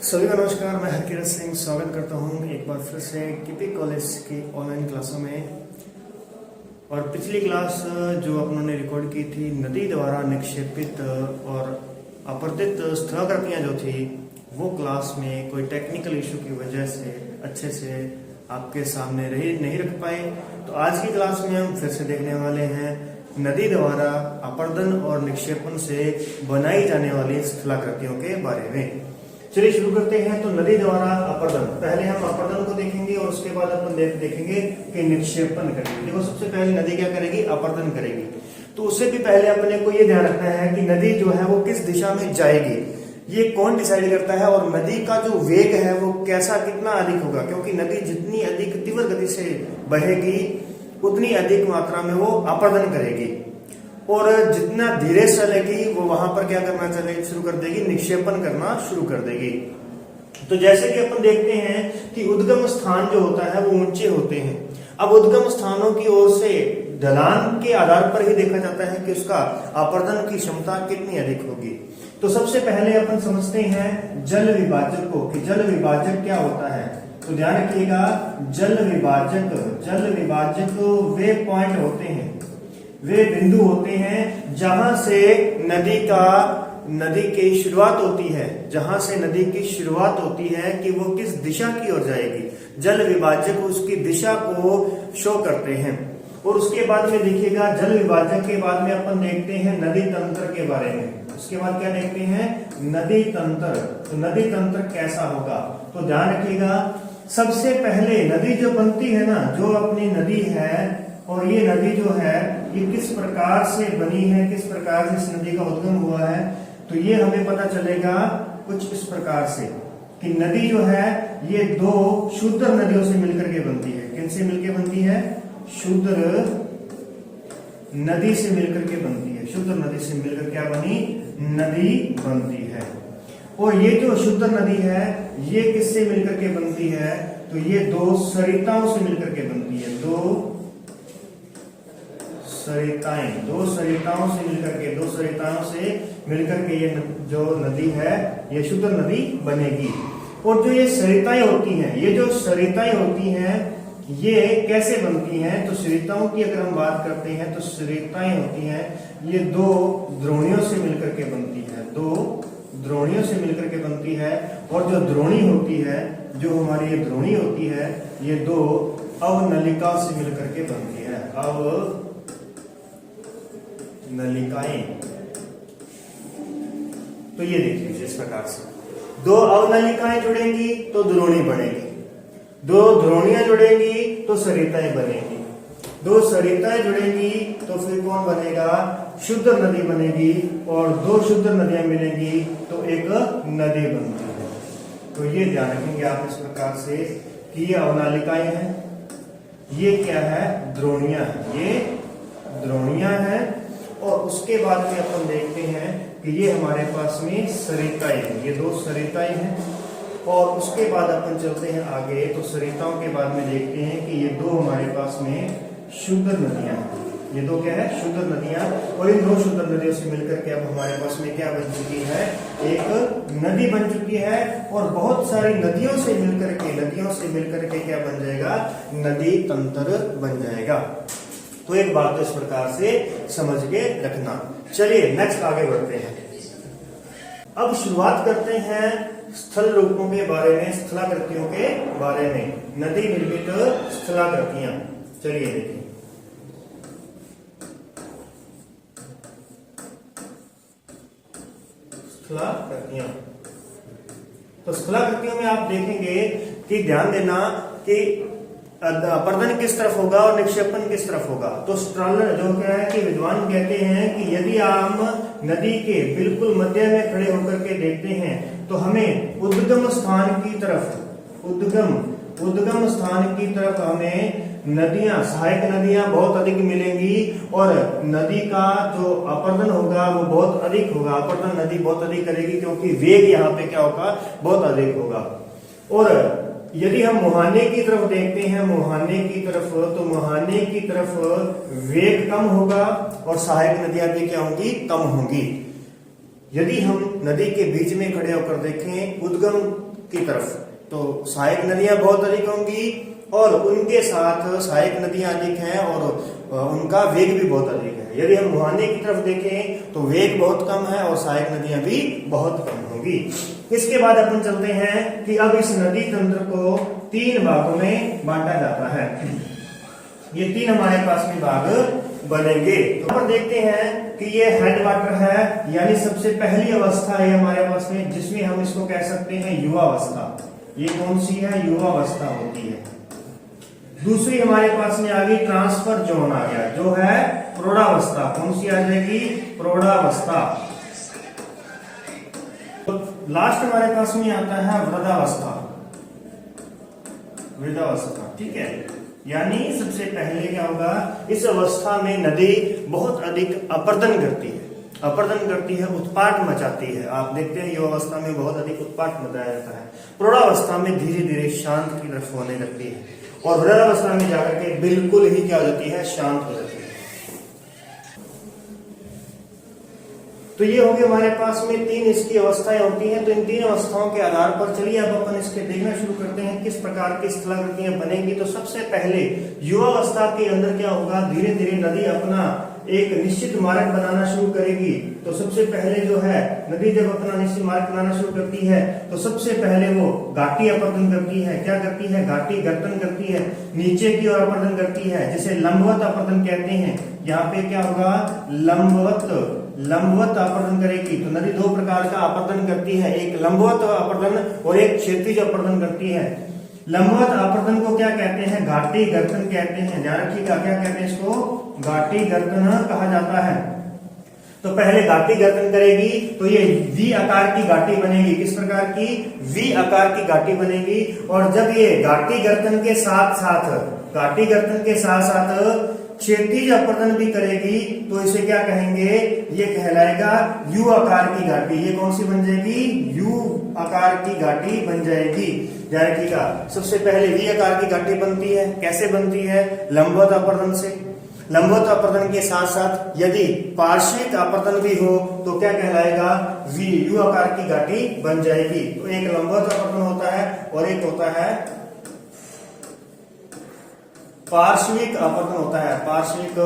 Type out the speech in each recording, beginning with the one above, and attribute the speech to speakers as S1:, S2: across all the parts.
S1: सभी को नमस्कार। मैं हरकिरत सिंह स्वागत करता हूं एक बार फिर से केपी कॉलेज की ऑनलाइन क्लासों में। और पिछली क्लास जो अपनों रिकॉर्ड की थी, नदी द्वारा निक्षेपित और अपरदित स्थलाकृतियां जो थी, वो क्लास में कोई टेक्निकल इशू की वजह से अच्छे से आपके सामने नहीं रख पाए। तो आज की क्लास में हम फिर से देखने वाले हैं नदी द्वारा अपर्दन और निक्षेपण से बनाई जाने वाली स्थलाकृतियों के बारे में। चलिए शुरू करते हैं। तो नदी द्वारा अपर्दन, पहले हम अपर्दन को देखेंगे और उसके बाद अपन देखेंगे कि निक्षेपण करेंगे। देखो, सबसे पहले नदी क्या करेगी? अपर्दन करेगी। तो उससे भी पहले अपने को ये ध्यान रखना है कि नदी जो है वो किस दिशा में जाएगी, ये कौन डिसाइड करता है, और नदी का जो वेग है वो कैसा कितना अधिक होगा, क्योंकि नदी जितनी अधिक तीव्र गति से बहेगी उतनी अधिक मात्रा में वो अपर्दन करेगी, और जितना धीरे चलेगी वो वहां पर क्या करना शुरू कर देगी? निक्षेपण करना शुरू कर देगी। तो जैसे कि अपन देखते हैं कि उद्गम स्थान जो होता है वो ऊंचे होते हैं। अब उद्गम स्थानों की ओर से ढलान के आधार पर ही देखा जाता है कि उसका अपर्दन की क्षमता कितनी अधिक होगी। तो सबसे पहले अपन समझते हैं जल विभाजक को, कि जल विभाजक क्या होता है। तो ध्यान रखिएगा, जल विभाजक वे पॉइंट होते हैं, वे बिंदु होते हैं जहां से नदी की शुरुआत होती है, जहां से नदी की शुरुआत होती है कि वो किस दिशा की ओर जाएगी। जल विभाजक उसकी दिशा को शो करते हैं। और उसके बाद में देखिएगा, जल विभाजक के बाद में अपन देखते हैं नदी तंत्र के बारे में। उसके बाद क्या देखते हैं? नदी तंत्र। तो नदी तंत्र कैसा होगा? तो ध्यान रखिएगा, सबसे पहले नदी जो बनती है ना, जो अपनी नदी है, और ये नदी जो है ये किस प्रकार से बनी है, किस प्रकार से इस नदी का उद्गम हुआ है, तो ये हमें पता चलेगा कुछ इस प्रकार से कि नदी जो है ये दो शुद्ध नदियों से मिलकर के बनती है। किनसे मिलकर बनती है? शुद्ध नदी से मिलकर के बनती है। शुद्ध नदी से मिलकर क्या बनी? नदी बनती है। और ये जो शुद्ध नदी है ये किससे मिलकर के बनती है? तो ये दो सरिताओं से मिलकर के बनती है। दो सरिताओं से मिलकर के ये जो नदी है ये शुद्ध नदी बनेगी। और जो ये सरिताएं होती हैं, ये कैसे बनती हैं? तो सरिताओं की अगर हम बात करते हैं तो सरिताएं होती हैं ये दो द्रोणियों से मिलकर के बनती है। और जो द्रोणी होती है, जो हमारी ये द्रोणी होती है, ये दो अवनलिकाओं से मिलकर के बनती है। नलिकाएं। तो ये देखिए इस प्रकार से दो अवनलिकाएं जुड़ेंगी तो द्रोणी बनेगी, दो द्रोणियां जुड़ेंगी तो सरिताएं बनेगी, दो सरिताएं जुड़ेंगी तो फिर कौन बनेगा? शुद्ध नदी बनेगी। और दो शुद्ध नदियां मिलेंगी तो एक नदी बनती है। तो ये ध्यान रखेंगे आप इस प्रकार से कि ये अवनालिकाएं हैं, ये क्या है? द्रोणियां हैं। ये द्रोणियां हैं। और उसके बाद में अपन देखते हैं कि ये हमारे पास में सरिताएं हैं, ये दो सरिताएं हैं। और उसके बाद अपन चलते हैं आगे। तो सरिताओं के बाद में देखते हैं कि ये दो हमारे पास में शुद्ध नदियां हैं। ये दो क्या है? शुद्ध नदियां। और इन दो शुद्ध नदियों से मिलकर के अब हमारे पास में क्या बन चुकी है? एक नदी बन चुकी है। और बहुत सारी नदियों से मिलकर के क्या बन जाएगा? नदी तंत्र बन जाएगा। तो एक बात तो इस प्रकार से समझ के रखना। चलिए नेक्स्ट आगे बढ़ते हैं। अब शुरुआत करते हैं स्थल रूपों के बारे में, स्थलाकृतियों के बारे में। नदी निर्मित स्थलाकृतियां, चलिए देखिए। स्थलाकृतियां, तो स्थलाकृतियों में आप देखेंगे कि ध्यान देना कि अपर्दन किस तरफ होगा और निक्षेपण किस तरफ होगा। तो स्ट्रालर जो क्या है कि विद्वान कहते हैं कि यदि हम नदी के बिल्कुल मध्य में खड़े होकर के देखते हैं तो हमें उद्गम स्थान की तरफ हमें नदियां, सहायक नदियां बहुत अधिक मिलेंगी। और नदी का जो अपर्दन होगा वो बहुत अधिक होगा। अपर्दन नदी बहुत अधिक करेगी क्योंकि वेग यहाँ पे क्या होगा? बहुत अधिक होगा। और यदि हम मुहाने की तरफ देखते हैं, तो मुहाने की तरफ वेग कम होगा और सहायक नदियां भी क्या होंगी? कम होंगी। यदि हम नदी के बीच में खड़े होकर देखें, उद्गम की तरफ। तो सहायक नदियां बहुत अधिक होंगी और उनके साथ सहायक नदियां अधिक हैं और उनका वेग भी बहुत अधिक है। यदि हम मुहाने की तरफ देखें तो वेग बहुत कम है और सहायक नदियां भी बहुत कम होंगी। इसके बाद अपन चलते हैं कि अब इस नदी तंत्र को 3 भागों में बांटा जाता है। ये 3 हमारे पास में भाग बनेंगे। तो हम देखते हैं कि ये हेड वाटर है, यानी सबसे पहली अवस्था है हमारे पास में, जिसमें हम इसको कह सकते हैं युवावस्था। ये कौन सी है? युवावस्था होती है। दूसरी हमारे पास में आ गई ट्रांसफर जोन आ गया, जो है प्रौढ़ावस्था। कौन सी आ जाएगी? प्रौढ़ावस्था। तो लास्ट हमारे पास में आता है वृद्धावस्था। वृद्धावस्था, ठीक है। यानी सबसे पहले क्या होगा, इस अवस्था में नदी बहुत अधिक अपर्दन करती है, उत्पात मचाती है। आप देखते हैं युवावस्था में बहुत अधिक उत्पात मचाया जाता है, प्रौढ़ावस्था में धीरे धीरे शांत की तरफ होने लगती है और वृद्धावस्था में जाकर के बिल्कुल ही क्या हो जाती है? शांत हो जाती है। तो ये हो गए हमारे पास में 3 इसकी अवस्थाएं होती हैं। तो इन 3 अवस्थाओं के आधार पर चलिए अब अपन इसके देखना शुरू करते हैं किस प्रकार की स्थलाकृतियां बनेंगी। तो सबसे पहले युवावस्था के अंदर क्या होगा, धीरे धीरे नदी अपना एक निश्चित मार्ग बनाना शुरू करेगी। तो सबसे पहले जो है नदी जब अपना निश्चित मार्ग बनाना शुरू करती है तो सबसे पहले वो घाटी अपरदन करती है। क्या करती है? घाटी गर्तन करती है, नीचे की ओर अपरदन करती है, जिसे लंबवत अपरदन कहते हैं। यहाँ पे क्या होगा? लंबवत अपरदन करेगी। तो नदी 2 प्रकार का अपरदन करती है, एक लंबवत अपरदन और एक क्षैतिज अपरदन करती है। लंबवत अपरदन को क्या कहते हैं? घाटी गर्तन कहते हैं। ध्यान रखिएगा, क्या कहते हैं इसको? घाटी गर्तन कहा जाता है। तो पहले घाटी गर्तन करेगी तो ये वी आकार की घाटी बनेगी। किस प्रकार की? वी आकार की घाटी बनेगी। और जब ये घाटी गर्तन के साथ साथ क्षैतिज अपरदन भी करेगी तो इसे क्या कहेंगे? ये कहलाएगा यू आकार की घाटी। ये कौन सी बन जाएगी? यू आकार की घाटी बन जाएगी। ध्यान रखिएगा, सबसे पहले वी आकार की घाटी बनती है। कैसे बनती है? लंबवत अपरदन से। लंबवत अपरदन के साथ साथ यदि पार्श्विक अपरदन भी हो तो क्या कहलाएगा? वी यू आकार की घाटी बन जाएगी। तो एक लंबवत अपरदन होता है और एक होता है पार्श्विक अपरदन होता है। पार्श्विक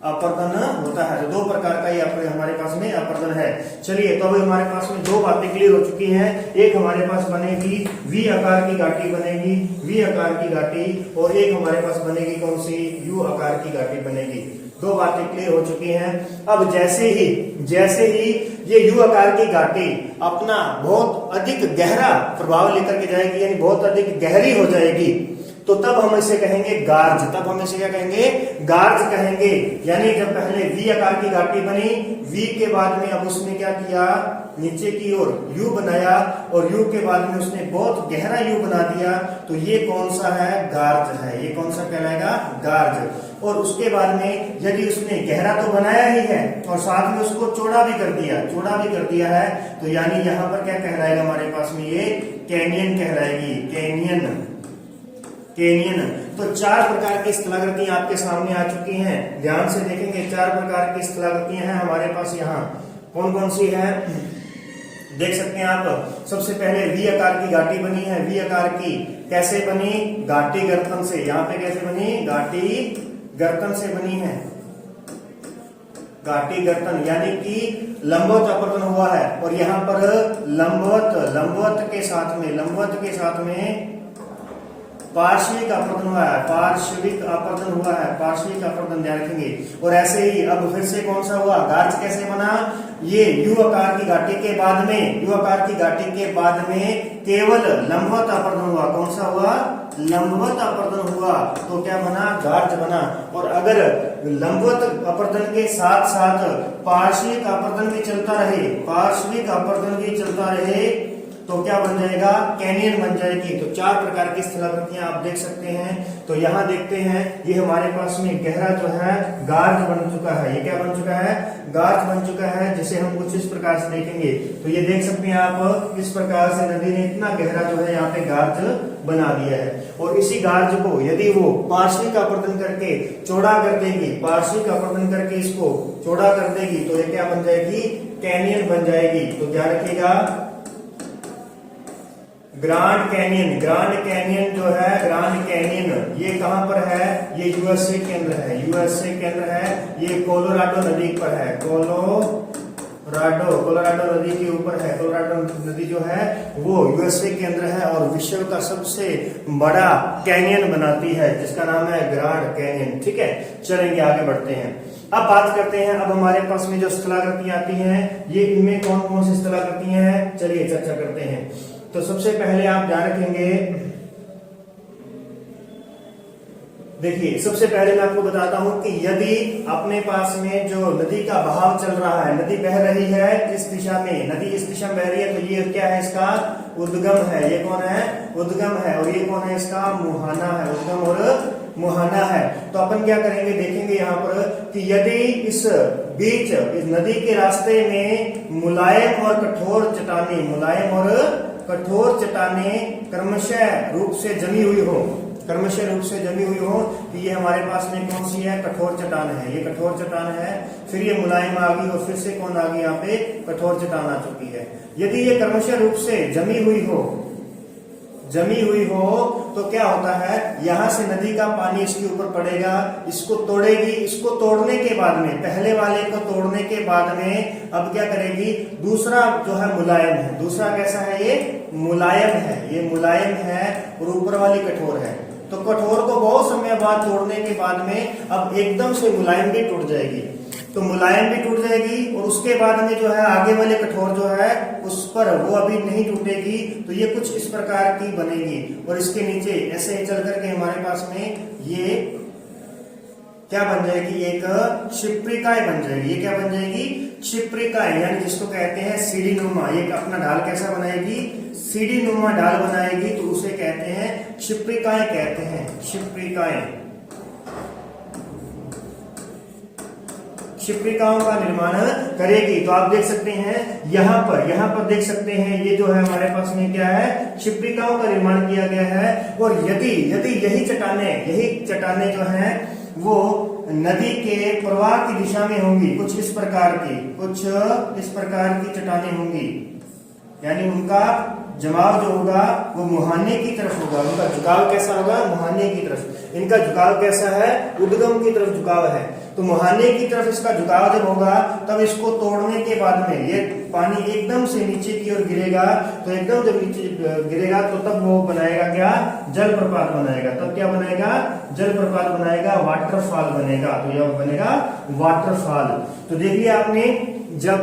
S1: अपरदन होता है। तो 2 प्रकार का ये हमारे पास में अपरदन है। चलिए, तो अभी हमारे पास में 2 बातें क्लियर हो चुकी हैं। एक हमारे पास बनेगी वी आकार की घाटी बनेगी, वी आकार की घाटी, और एक हमारे पास बनेगी कौन सी? यू आकार की घाटी बनेगी। 2 बातें क्लियर हो चुकी हैं। अब जैसे ही ये यू आकार की घाटी अपना बहुत अधिक गहरा प्रभाव लेकर के जाएगी, यानी बहुत अधिक गहरी हो जाएगी, तो तब हम इसे कहेंगे गार्ज। तब हम इसे क्या कहेंगे? गार्ज कहेंगे। यानी जब पहले वी आकार की घाटी बनी, वी के बाद में अब उसने क्या किया? नीचे की ओर यू बनाया और यू के बाद में उसने बहुत गहरा यू बना दिया। तो ये कौन सा है? गार्ज है। ये कौन सा कहलाएगा? गार्ज। और उसके बाद में यदि उसने गहरा तो बनाया ही है और साथ में उसको चौड़ा भी कर दिया है, तो यानी यहाँ पर क्या कहलाएगा हमारे पास में? ये कैनियन कहलाएगी। कैनियन। तो 4 प्रकार की स्थलाकृतियां आपके सामने आ चुकी हैं। ध्यान से देखेंगे, 4 प्रकार की स्थलाकृतियां हैं हमारे पास। यहाँ कौन कौन सी है देख सकते हैं आप। सबसे पहले वी आकार की घाटी बनी है। वी आकार की कैसे बनी? घाटी गर्तन से। यहाँ पे कैसे बनी? घाटी गर्तन से बनी है। घाटी गर्तन यानी कि लंबवत अपरदन हुआ है और यहाँ पर लंबवत के साथ में पार्श्विक अपरदन हुआ है। पार्श्विक अपरदन ध्यान रखेंगे। और ऐसे ही अब फिर से कौन सा हुआ? गार्ज कैसे बना? ये यू आकार की घाटी के बाद में केवल लंबवत अपरदन हुआ। कौन सा हुआ? लंबवत अपरदन हुआ। तो क्या बना? गार्ज बना। और अगर लंबवत अपरदन के साथ साथ पार्श्विक अपरदन भी चलता रहे तो क्या बन जाएगा? कैनियन बन जाएगी। तो 4 प्रकार की स्थलाकृतियां आप देख सकते हैं। तो यहाँ देखते हैं, ये हमारे पास में गहरा जो है गार्ज बन चुका है। ये क्या बन चुका है? गार्ज बन चुका है, जिसे हम कुछ इस प्रकार से देखेंगे। तो ये देख सकते हैं आप, इस प्रकार से नदी ने इतना गहरा जो है यहाँ पे गार्ज बना दिया है। और इसी गार्ज को यदि वो पार्श्विक अपरदन करके चौड़ा कर देगी, इसको चौड़ा कर देगी, तो ये क्या बन जाएगी? कैनियन बन जाएगी। तो ध्यान रखिएगा, ग्रांड कैनियन, ग्रांड कैनियन जो है, ग्रांड कैनियन ये कहां पर है? ये यूएसए के अंदर है, यूएसए के अंदर है। ये कोलोराडो नदी पर है, कोलोराडो नदी के ऊपर है। कोलोराडो नदी जो है वो यूएसए के अंदर है और विश्व का सबसे बड़ा कैनियन बनाती है जिसका नाम है ग्रांड कैनियन। ठीक है, चलेंगे आगे बढ़ते हैं। अब बात करते हैं, अब हमारे पास में जो स्थलाकृतियां आती हैं, ये इनमें कौन कौन सी स्थलाकृतियां हैं, चलिए चर्चा करते हैं। तो सबसे पहले आप ध्यान रखेंगे, देखिए सबसे पहले मैं आपको बताता हूं कि यदि अपने पास में जो नदी का बहाव चल रहा है, नदी बह रही है इस दिशा में, नदी इस दिशा में बह रही है, तो ये क्या है? इसका उद्गम है। ये कौन है? उद्गम है। और ये कौन है? इसका मुहाना है। उद्गम और मुहाना है। तो अपन क्या करेंगे, देखेंगे यहाँ पर कि यदि इस बीच इस नदी के रास्ते में मुलायम और कठोर चट्टानें, मुलायम और कठोर चट्टानें क्रमशः रूप से जमी हुई हो, क्रमशः रूप से जमी हुई हो, तो ये हमारे पास में कौन सी है? कठोर चट्टान है। ये कठोर चट्टान है, फिर ये मुलायम आ गई और फिर से कौन आ गई? यहाँ पे कठोर चट्टान आ चुकी है। यदि ये क्रमशः रूप से जमी हुई हो तो क्या होता है? यहां से नदी का पानी इसके ऊपर पड़ेगा, इसको तोड़ेगी। इसको तोड़ने के बाद में, पहले वाले को तोड़ने के बाद में अब क्या करेगी? दूसरा जो है मुलायम है। दूसरा कैसा है? ये मुलायम है। ये मुलायम है और ऊपर वाली कठोर है। तो कठोर को बहुत समय बाद तोड़ने के बाद में अब एकदम से मुलायम भी टूट जाएगी। तो मुलायम भी टूट जाएगी और उसके बाद में जो है आगे वाले कठोर जो है उस पर वो अभी नहीं टूटेगी। तो ये कुछ इस प्रकार की बनेगी और इसके नीचे ऐसे ही चल करके हमारे पास में ये क्या बन जाएगी? एक शिप्रिकाएं बन जाएगी। ये क्या बन जाएगी? शिप्रिकाएं, यानी जिसको कहते हैं सीढ़ी नुमा। ये अपना ढाल कैसा बनाएगी? सीढ़ी नुमा ढाल बनाएगी, तो उसे कहते हैं शिप्रिकाएं, कहते हैं शिप्रिकाएं। शिप्रिकाओं का निर्माण करेगी। तो आप देख सकते हैं यहाँ पर देख सकते हैं, ये जो है हमारे पास में क्या है? शिप्रिकाओं का निर्माण किया गया है। और यदि यही चट्टानें जो हैं वो नदी के प्रवाह की दिशा में होंगी, कुछ इस प्रकार की चट्टानें होंगी, यानी उनका जमाव जो होगा वो मुहाने की तरफ होगा। उनका झुकाव कैसा होगा? मुहाने की तरफ। इनका झुकाव कैसा है? उद्गम की तरफ झुकाव है। तो मुहाने की तरफ इसका झुकाव जब होगा तब इसको तोड़ने के बाद में ये पानी एकदम से नीचे की ओर गिरेगा। तो एकदम जब नीचे गिरेगा तो तब वो बनाएगा क्या? जलप्रपात बनाएगा। तब क्या बनाएगा? जलप्रपात बनाएगा, वाटरफॉल बनेगा। तो यह बनेगा वाटरफॉल। तो देखिए आपने, जब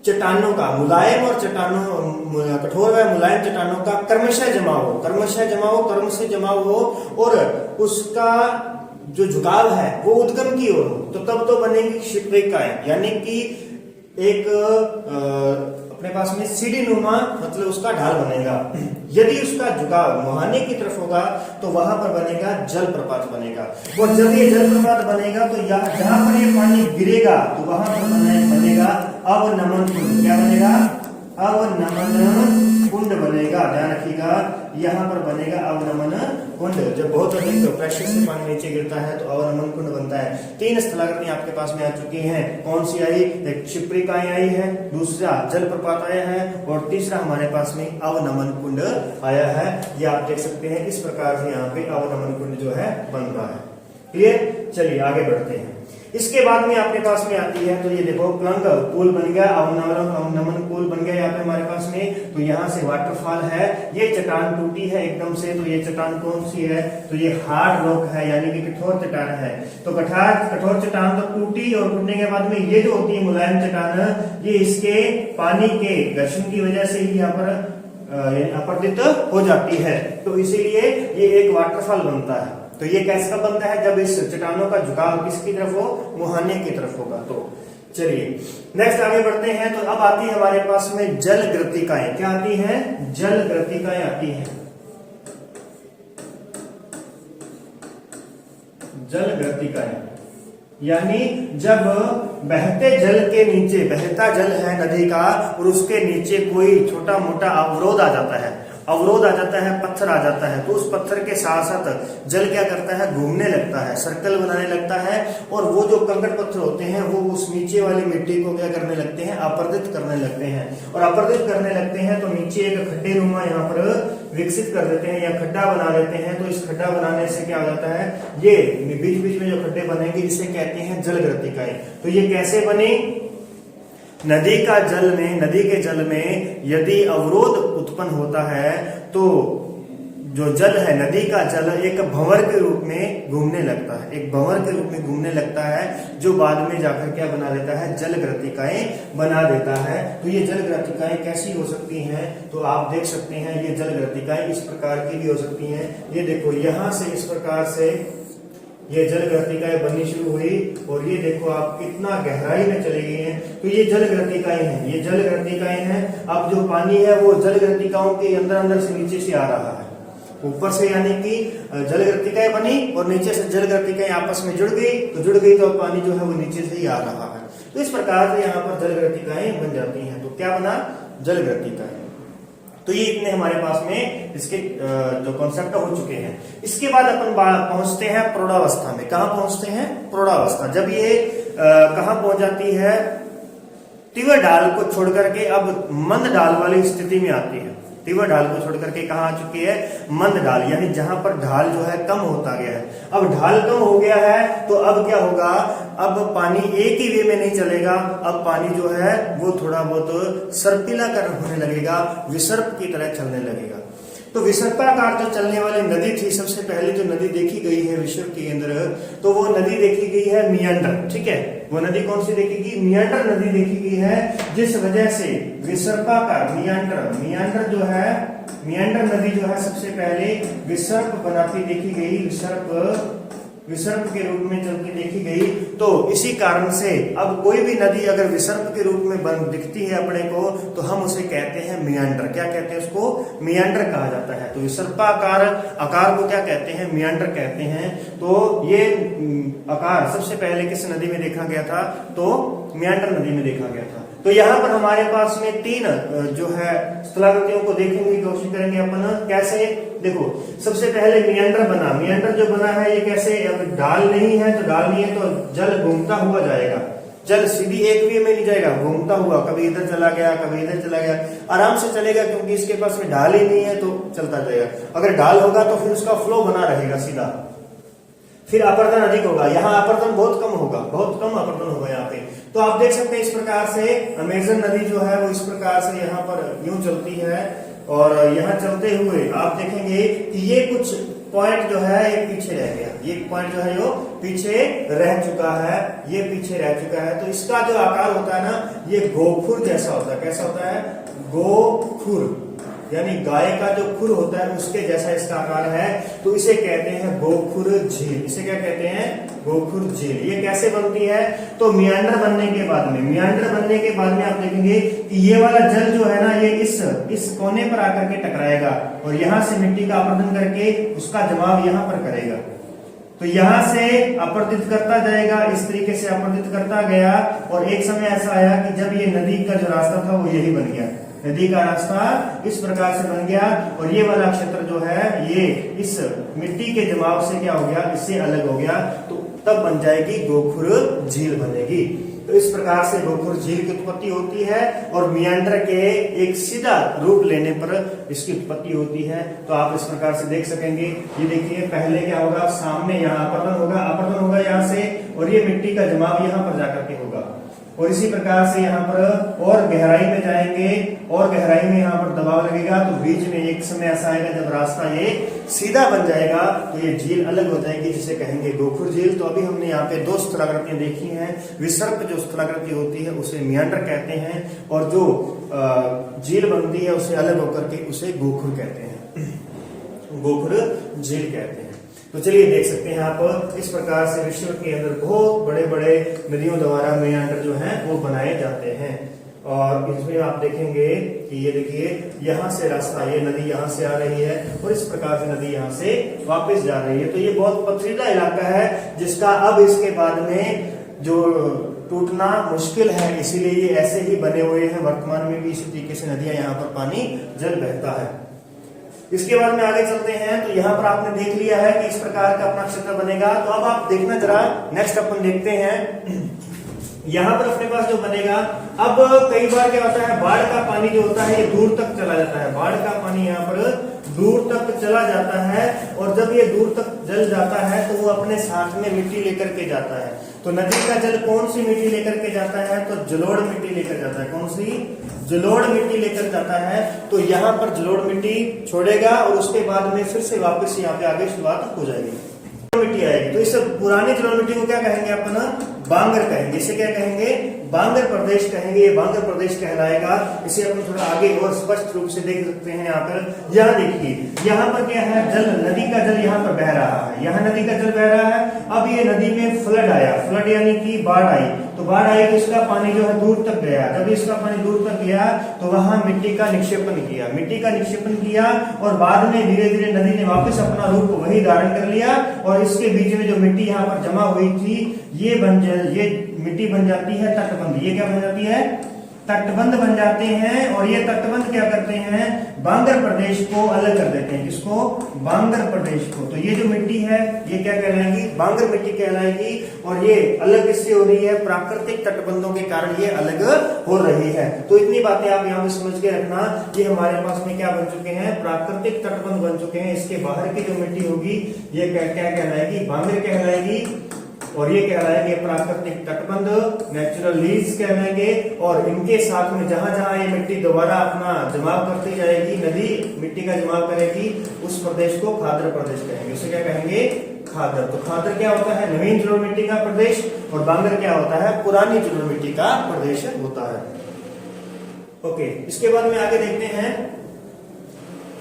S1: चट्टानों का मुलायम और कठोर व मुलायम चट्टानों का क्रमशः जमाव हो और उसका जो झुकाव है वो उद्गम की ओर हो, तो तब तो बनेगी शिप्रिकाएं, यानी कि एक अपने पास में सीढ़ी नुमा, मतलब उसका ढाल बनेगा। यदि उसका झुकाव मुहाने की तरफ होगा तो वहां पर बनेगा जलप्रपात बनेगा। और जब ये जलप्रपात बनेगा तो जहां पर ये पानी गिरेगा तो वहां पर बनेगा अवनमन कुंड। क्या बनेगा? अवनमन कुंड बनेगा। ध्यान रखिएगा, यहाँ पर बनेगा अवनमन कुंड। जब बहुत अधिक प्रेशर से पानी नीचे गिरता है तो अवनमन कुंड बनता है। 3 स्थलाकृतियां आपके पास में आ चुकी हैं। कौन सी आई? एक शिप्रिकाएं आई है, दूसरा जलप्रपात आया है और तीसरा हमारे पास में अवनमन कुंड आया है। ये आप देख सकते हैं, इस प्रकार से यहाँ पे अवनमन कुंड जो है बन रहा है। क्लियर? चलिए आगे बढ़ते हैं। इसके बाद में आपके पास में आती है, तो ये देखो प्लंग पुल बन गया, अवनमन पुल बन गया यहाँ पे हमारे पास में। तो यहाँ से वाटरफॉल है। ये चट्टान टूटी है एकदम से, तो ये चट्टान कौन सी है? तो ये हार्ड रॉक है, यानी कि कठोर चट्टान है। तो कठोर चट्टान तो टूटी और टूटने के बाद में ये जो होती है मुलायम चट्टान, ये इसके पानी के घर्षण की वजह से ही यहाँ पर अपरदित हो जाती है। तो इसीलिए ये एक वाटरफॉल बनता है। तो ये कैसा बनता है? जब इस चट्टानों का झुकाव किसकी तरफ हो? मुहाने की तरफ होगा। तो चलिए नेक्स्ट आगे बढ़ते हैं। तो अब आती है हमारे पास में जलग्रतिकाएं। क्या आती हैं? जलग्रतिकाएं आती हैं। जलग्रतिकाएं यानी जब बहते जल के नीचे, बहता जल है नदी का और उसके नीचे कोई छोटा मोटा अवरोध आ जाता है अवरोध आ जाता है, पत्थर आ जाता है, तो उस पत्थर के साथ साथ जल क्या करता है, घूमने लगता है, सर्कल बनाने लगता है, और वो जो कंकड़ पत्थर होते हैं वो उस नीचे वाली मिट्टी को क्या करने लगते हैं, अपर्दित करने लगते हैं, और अपर्दित करने लगते हैं तो नीचे एक खड्डे नुमा यहाँ पर विकसित कर देते हैं या खड्डा बना देते हैं। तो इस खड्डा बनाने से क्या हो जाता है, ये बीच बीच में जो खड्डे बनेंगे जिसे कहते हैं जल ग्रथिकाएं। तो ये कैसे बने, नदी के जल में यदि अवरोध उत्पन्न होता है तो जो जल है, नदी का जल एक भंवर के रूप में घूमने लगता है, एक भंवर के रूप में घूमने लगता है, जो बाद में जाकर क्या बना देता है, जल ग्रथिकाएं बना देता है। तो ये जल ग्रथिकाएं कैसी हो सकती हैं, तो आप देख सकते हैं ये जल ग्रथिकाएं इस प्रकार की भी हो सकती हैं। ये देखो यहां से इस प्रकार से ये जल ग्रथिकाएं बननी शुरू हुई, और ये देखो आप कितना गहराई में चली गई हैं। तो ये जल ग्रथिकाएं हैं, ये जल ग्रथिकाएं हैं। अब जो पानी है वो जल ग्रथिकाओं के अंदर से नीचे से आ रहा है, ऊपर से यानी कि जल ग्रथिकाएं बनी और नीचे से जल ग्रथिकाएं आपस में जुड़ गई तो पानी जो है वो नीचे से ही आ रहा है। तो इस प्रकार से यहाँ पर जल ग्रथिकाएं बन जाती हैं। तो क्या बना, जल ग्रथिकाएं। तो ये इतने हमारे पास में इसके जो कॉन्सेप्ट हो चुके हैं। इसके बाद अपन पहुंचते हैं प्रौढ़ावस्था में। कहाँ पहुंचते हैं, प्रौढ़ावस्था। जब ये कहाँ पहुंच जाती है, तीव्र ढाल को छोड़ करके अब मंद ढाल वाली स्थिति में आती है। तीव्र ढाल को छोड़ करके कहाँ आ चुकी है, मंद ढाल, यानी जहां पर ढाल जो है कम होता गया है। अब ढाल कम हो गया है तो अब क्या होगा, अब पानी एक ही वे में नहीं चलेगा, अब पानी जो है वो थोड़ा बहुत सर्पिला होने लगेगा, विसर्प की तरह चलने लगेगा। तो विसर्पाकार जो चलने वाली नदी थी, सबसे पहले जो नदी देखी गई है विश्व के अंदर, तो वो नदी देखी गई है मियांडर। ठीक है, वो नदी कौन सी देखी गई, मियांडर नदी देखी गई है, जिस वजह से विसर्पाकार मियांडर जो है, मियांडर नदी जो है सबसे पहले विसर्प बनाती देखी गई, विसर्प के रूप में चलती देखी गई। तो इसी कारण से अब कोई भी नदी अगर विसर्प के रूप में बन दिखती है अपने को, तो हम उसे कहते हैं मियांडर। क्या कहते हैं उसको, मियांडर कहा जाता है। तो विसर्पाकार आकार को क्या कहते हैं, मियांडर कहते हैं। तो ये आकार सबसे पहले किस नदी में देखा गया था, तो मियांडर नदी में देखा गया था। तो यहाँ पर हमारे पास में तीन जो है स्थलाकृतियों को देखने की कोशिश करेंगे अपन। कैसे, देखो सबसे पहले मियांडर बना। मियांडर जो बना है ये कैसे, अब ढाल नहीं है तो ढाल नहीं है तो जल घूमता हुआ जाएगा, जल सीधी एक वे में नहीं जाएगा, घूमता हुआ, कभी इधर चला गया कभी इधर चला गया, आराम से चलेगा क्योंकि इसके पास में ढाल ही नहीं है तो चलता जाएगा। अगर ढाल होगा तो फिर उसका फ्लो बना रहेगा सीधा, फिर अपर्दन अधिक होगा। यहाँ अपर्दन बहुत कम होगा, बहुत कम अपर्दन होगा यहाँ पे। तो आप देख सकते हैं इस प्रकार से अमेजन नदी जो है वो इस प्रकार से यहाँ पर यूं चलती है, और यहाँ चलते हुए आप देखेंगे कि ये कुछ पॉइंट जो है ये पीछे रह गया, ये पॉइंट जो है वो पीछे रह चुका है, ये पीछे रह चुका है। तो इसका जो आकार होता है ना, ये गोखुर जैसा होता है। कैसा होता है, गोखुर, यानी गाय का जो खुर होता है उसके जैसा इसका आकार है। तो इसे कहते हैं गोखुर झील। इसे क्या कहते हैं, गोखुर झील। ये कैसे बनती है, तो मियांडर बनने के बाद में, मियांडर बनने के बाद में आप देखेंगे कि ये वाला जल जो है ना, ये इस कोने पर आकर के टकराएगा और यहाँ से मिट्टी का अपर्दन करके उसका जमाव यहाँ पर करेगा। तो यहां से अपर्दित करता जाएगा, इस तरीके से अपर्दित करता गया, और एक समय ऐसा आया कि जब ये नदी का जो रास्ता था वो यही बन गया। नदी का रास्ता इस प्रकार से बन गया, और ये वाला क्षेत्र जो है ये इस मिट्टी के जमाव से क्या हो गया, इससे अलग हो गया। तो तब बन जाएगी गोखुर झील बनेगी। तो इस प्रकार से गोखुर झील की उत्पत्ति होती है, और मियांडर के एक सीधा रूप लेने पर इसकी उत्पत्ति होती है। तो आप इस प्रकार से देख सकेंगे। ये देखिए पहले क्या होगा, सामने यहाँ अपर्दन होगा यहाँ से, और ये मिट्टी का जमाव यहाँ पर जाकर के होगा, और इसी प्रकार से यहाँ पर और गहराई में जाएंगे, और गहराई में यहाँ पर दबाव लगेगा। तो बीच में एक समय ऐसा आएगा जब रास्ता ये सीधा बन जाएगा, तो ये झील अलग हो जाएगी, जिसे कहेंगे गोखुर झील। तो अभी हमने यहाँ पे दो स्थलाकृतियां देखी हैं। विसर्प जो स्थलाकृति होती है उसे मियांडर कहते हैं, और जो झील बनती है उसे अलग होकर के उसे गोखुर कहते हैं, गोखुर झील कहते हैं। तो चलिए देख सकते हैं आप, इस प्रकार से विश्व के अंदर बहुत बड़े बड़े नदियों द्वारा मियांडर जो हैं वो बनाए जाते हैं। और इसमें आप देखेंगे कि ये देखिए यहाँ से रास्ता, ये नदी यहाँ से आ रही है, और इस प्रकार से नदी यहाँ से वापस जा रही है। तो ये बहुत पथरीला इलाका है, जिसका अब इसके बाद में जो टूटना मुश्किल है, इसीलिए ये ऐसे ही बने हुए हैं। वर्तमान में भी इसी तरीके से नदियां यहाँ पर पानी जल बहता है। इसके बाद में आगे चलते हैं तो यहाँ पर आपने देख लिया है कि इस प्रकार का अपना क्षेत्र बनेगा। तो अब आप देखना जरा, नेक्स्ट अपन देखते हैं यहाँ पर अपने पास जो बनेगा। अब कई बार क्या होता है, बाढ़ का पानी जो होता है ये दूर तक चला जाता है, बाढ़ का पानी यहाँ पर दूर तक चला जाता है, और जब ये दूर तक जल जाता है तो वो अपने साथ में मिट्टी लेकर के जाता है। तो नदी का जल कौन सी मिट्टी लेकर के जाता है, तो जलोढ़ मिट्टी लेकर जाता है। कौन सी? जलोढ़ मिट्टी लेकर जाता है। तो यहाँ पर जलोढ़ मिट्टी छोड़ेगा और उसके बाद में फिर से वापस यहाँ पे आगे शुरुआत हो जाएगी, मिट्टी आएगी। तो इस पुरानी जलोढ़ मिट्टी को क्या कहेंगे अपन? बांगर कहेंगे। इसे क्या कहेंगे? बांगर प्रदेश कहेंगे। ये बांगर प्रदेश कहलाएगा। इसे अपन थोड़ा आगे और स्पष्ट रूप से देख सकते हैं। यहाँ पर यहाँ देखिए, यहाँ पर क्या है, जल, नदी का जल यहाँ पर बह रहा है, यहाँ नदी का जल बह रहा है। अब ये नदी में फ्लड आया, फ्लड यानी कि बाढ़ आई। तो बाढ़ आई तो इसका पानी जो है दूर तक गया। जब इसका पानी दूर तक गया तो वहां मिट्टी का निक्षेपण किया, मिट्टी का निक्षेपण किया, और बाद में धीरे धीरे नदी ने वापस अपना रूप वही धारण कर लिया, और इसके बीच में जो मिट्टी यहाँ पर जमा हुई थी ये मिट्टी बन जाती है तटबंध। ये क्या बन जाती है? तटबंध बन जाते हैं। और ये तटबंध क्या करते हैं? बांगर प्रदेश को अलग कर देते हैं। किसको? बांगर प्रदेश को। तो ये जो मिट्टी है ये क्या कहलाएगी? बांगर मिट्टी कहलाएगी। और ये अलग किससे हो रही है? प्राकृतिक तटबंधों के कारण ये अलग हो रही है। तो इतनी बातें आप यहाँ पे समझ के रखना कि हमारे पास में क्या बन चुके हैं? प्राकृतिक तटबंध बन चुके हैं। इसके बाहर की जो मिट्टी होगी ये क्या कहलाएगी? बांगर कहलाएगी। और ये कहलाएंगे प्राकृतिक तटबंध, नेचुरल लीज कहलाएंगे। और इनके साथ में जहां जहां ये मिट्टी दोबारा अपना जमाव करती जाएगी, नदी मिट्टी का जमाव करेगी, उस प्रदेश को खादर प्रदेश कहेंगे। उसे क्या कहेंगे? खादर। तो खादर क्या होता है? नवीन जलोढ़ मिट्टी का प्रदेश। और बांगर क्या होता है? पुरानी जलोढ़ मिट्टी का प्रदेश होता है। ओके, इसके बाद में आगे देखते हैं,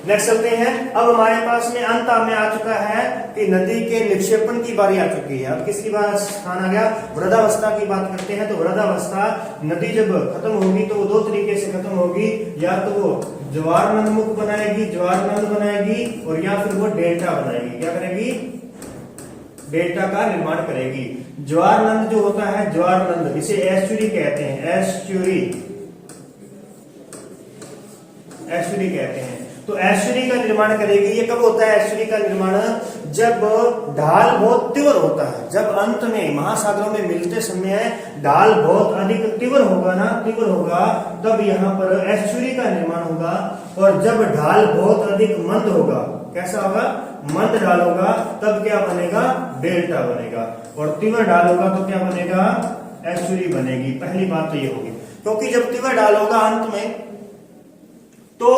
S1: नेक्स्ट चलते हैं। अब हमारे पास में अंत में आ चुका है कि नदी के निक्षेपण की बारी आ चुकी है। अब किसकी बात स्थान आ गया? वृद्धावस्था की बात करते हैं। तो वृद्धावस्था, नदी जब खत्म होगी तो वो दो तरीके से खत्म होगी, या तो वो ज्वारनद मुख बनाएगी, ज्वारनद बनाएगी, और या फिर वो डेल्टा बनाएगी। क्या करेगी? डेल्टा का निर्माण करेगी। ज्वारनद जो होता है, ज्वारनद, इसे एस्चुरी कहते हैं, एस्चुरी, एस्चुरी कहते हैं। तो एस्चुरी का निर्माण करेगी। ये कब होता है एस्चुरी का निर्माण? जब ढाल बहुत तीव्र होता है, जब अंत में महासागरों में मिलते समय ढाल बहुत अधिक तीव्र होगा ना, तीव्र होगा, तब यहाँ पर एस्चुरी का निर्माण होगा। और जब ढाल बहुत अधिक मंद होगा, कैसा होगा? मंद ढाल होगा, तब क्या बनेगा? डेल्टा बनेगा। और तीव्र ढाल होगा तो क्या बनेगा? एस्चुरी बनेगी। पहली बात तो ये होगी, क्योंकि जब तीव्र ढाल होगा अंत में, तो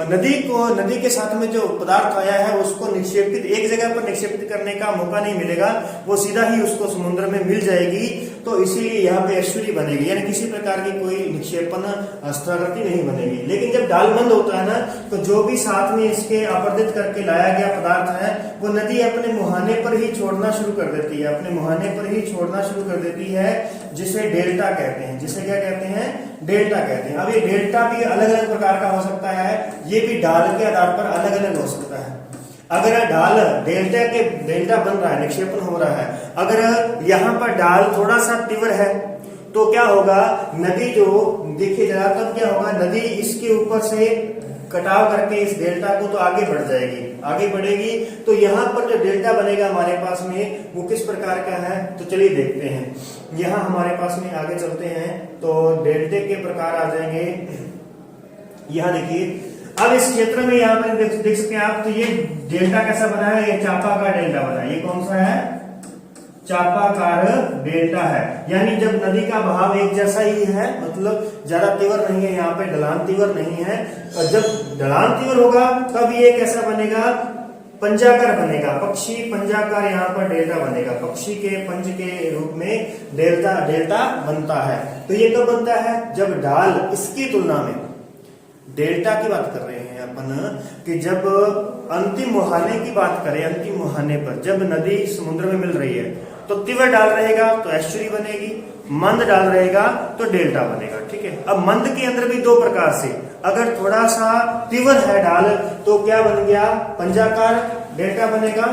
S1: नदी के साथ में जो पदार्थ आया है उसको निक्षेपित, एक जगह पर निक्षेपित करने का मौका नहीं मिलेगा, वो सीधा ही उसको समुद्र में मिल जाएगी। तो इसीलिए यहाँ पे एस्चुरी बनेगी, यानी किसी प्रकार की कोई निक्षेपण स्थलाकृति नहीं बनेगी। लेकिन जब ढाल मंद होता है ना, तो जो भी साथ में इसके अपर्दित करके लाया गया पदार्थ है वो नदी अपने मुहाने पर ही छोड़ना शुरू कर देती है, अपने मुहाने पर ही छोड़ना शुरू कर देती है, जिसे डेल्टा कहते हैं। जिसे क्या कहते हैं? डेल्टा कहते हैं। अब ये डेल्टा भी अलग अलग प्रकार का हो सकता है, ये भी ढाल के आधार पर अलग अलग हो सकता है। अगर ढाल डेल्टा बन रहा है, निक्षेपण हो रहा है, अगर यहाँ पर ढाल थोड़ा सा तीव्र है तो क्या होगा? नदी जो देखिए जरा, तब क्या होगा? नदी इसके ऊपर से कटाव करके इस डेल्टा को तो आगे बढ़ जाएगी, आगे बढ़ेगी। तो यहाँ पर जो डेल्टा बनेगा हमारे पास में वो किस प्रकार का है? तो चलिए देखते हैं। यहाँ हमारे पास में आगे चलते हैं तो डेल्टे के प्रकार आ जाएंगे। यहाँ देखिए, अब इस क्षेत्र में यहाँ पर देख सकते हैं आप, तो ये डेल्टा कैसा बना है? ये चापाकार डेल्टा बना है। ये कौन सा है? चापाकार डेल्टा है। यानी जब नदी का बहाव एक जैसा ही है, मतलब ज्यादा तीव्र नहीं है, यहाँ पे ढलान तीव्र नहीं है। और जब ढलान तीव्र होगा तब ये कैसा बनेगा? पंजाकार बनेगा, पक्षी पंजाकार यहाँ पर डेल्टा बनेगा। पक्षी के पंज के रूप में डेल्टा बनता है। तो ये कब बनता है? जब ढाल इसकी तुलना में, डेल्टा की बात कर रहे हैं अपन, कि जब अंतिम मुहाने की बात करें, अंतिम मुहाने पर जब नदी समुद्र में मिल रही है तो तीव्र ढाल रहेगा तो एस्चुरी बनेगी, मंद ढाल रहेगा तो डेल्टा बनेगा। ठीक है। अब मंद के अंदर भी दो प्रकार से, अगर थोड़ा सा तीव्र है ढाल तो क्या बन गया? पंजाकार डेल्टा बनेगा,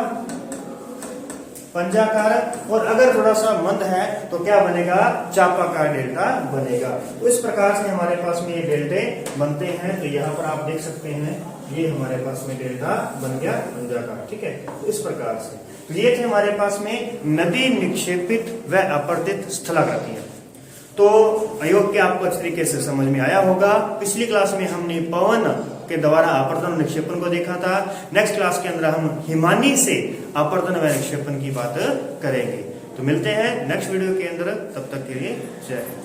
S1: पंजाकार। और अगर थोड़ा सा मंद है तो क्या बनेगा? चापाकार डेल्टा बनेगा। तो इस प्रकार से हमारे पास में ये डेल्टे बनते हैं। तो यहाँ पर आप देख सकते हैं ये हमारे पास में डेल्टा बन गया अंडाकार, ठीक है। तो इस प्रकार से तो ये थे हमारे पास में नदी निक्षेपित व अपरदित स्थलाकृतियां। तो अयोग के आपको अच्छी तरीके से समझ में आया होगा। पिछली क्लास में हमने पवन के द्वारा आपर्तन निक्षेपण को देखा था। नेक्स्ट क्लास के अंदर हम हिमानी से आपर्तन व निक्षेपण की बात करेंगे। तो मिलते हैं नेक्स्ट वीडियो के अंदर, तब तक के लिए जय हिंद।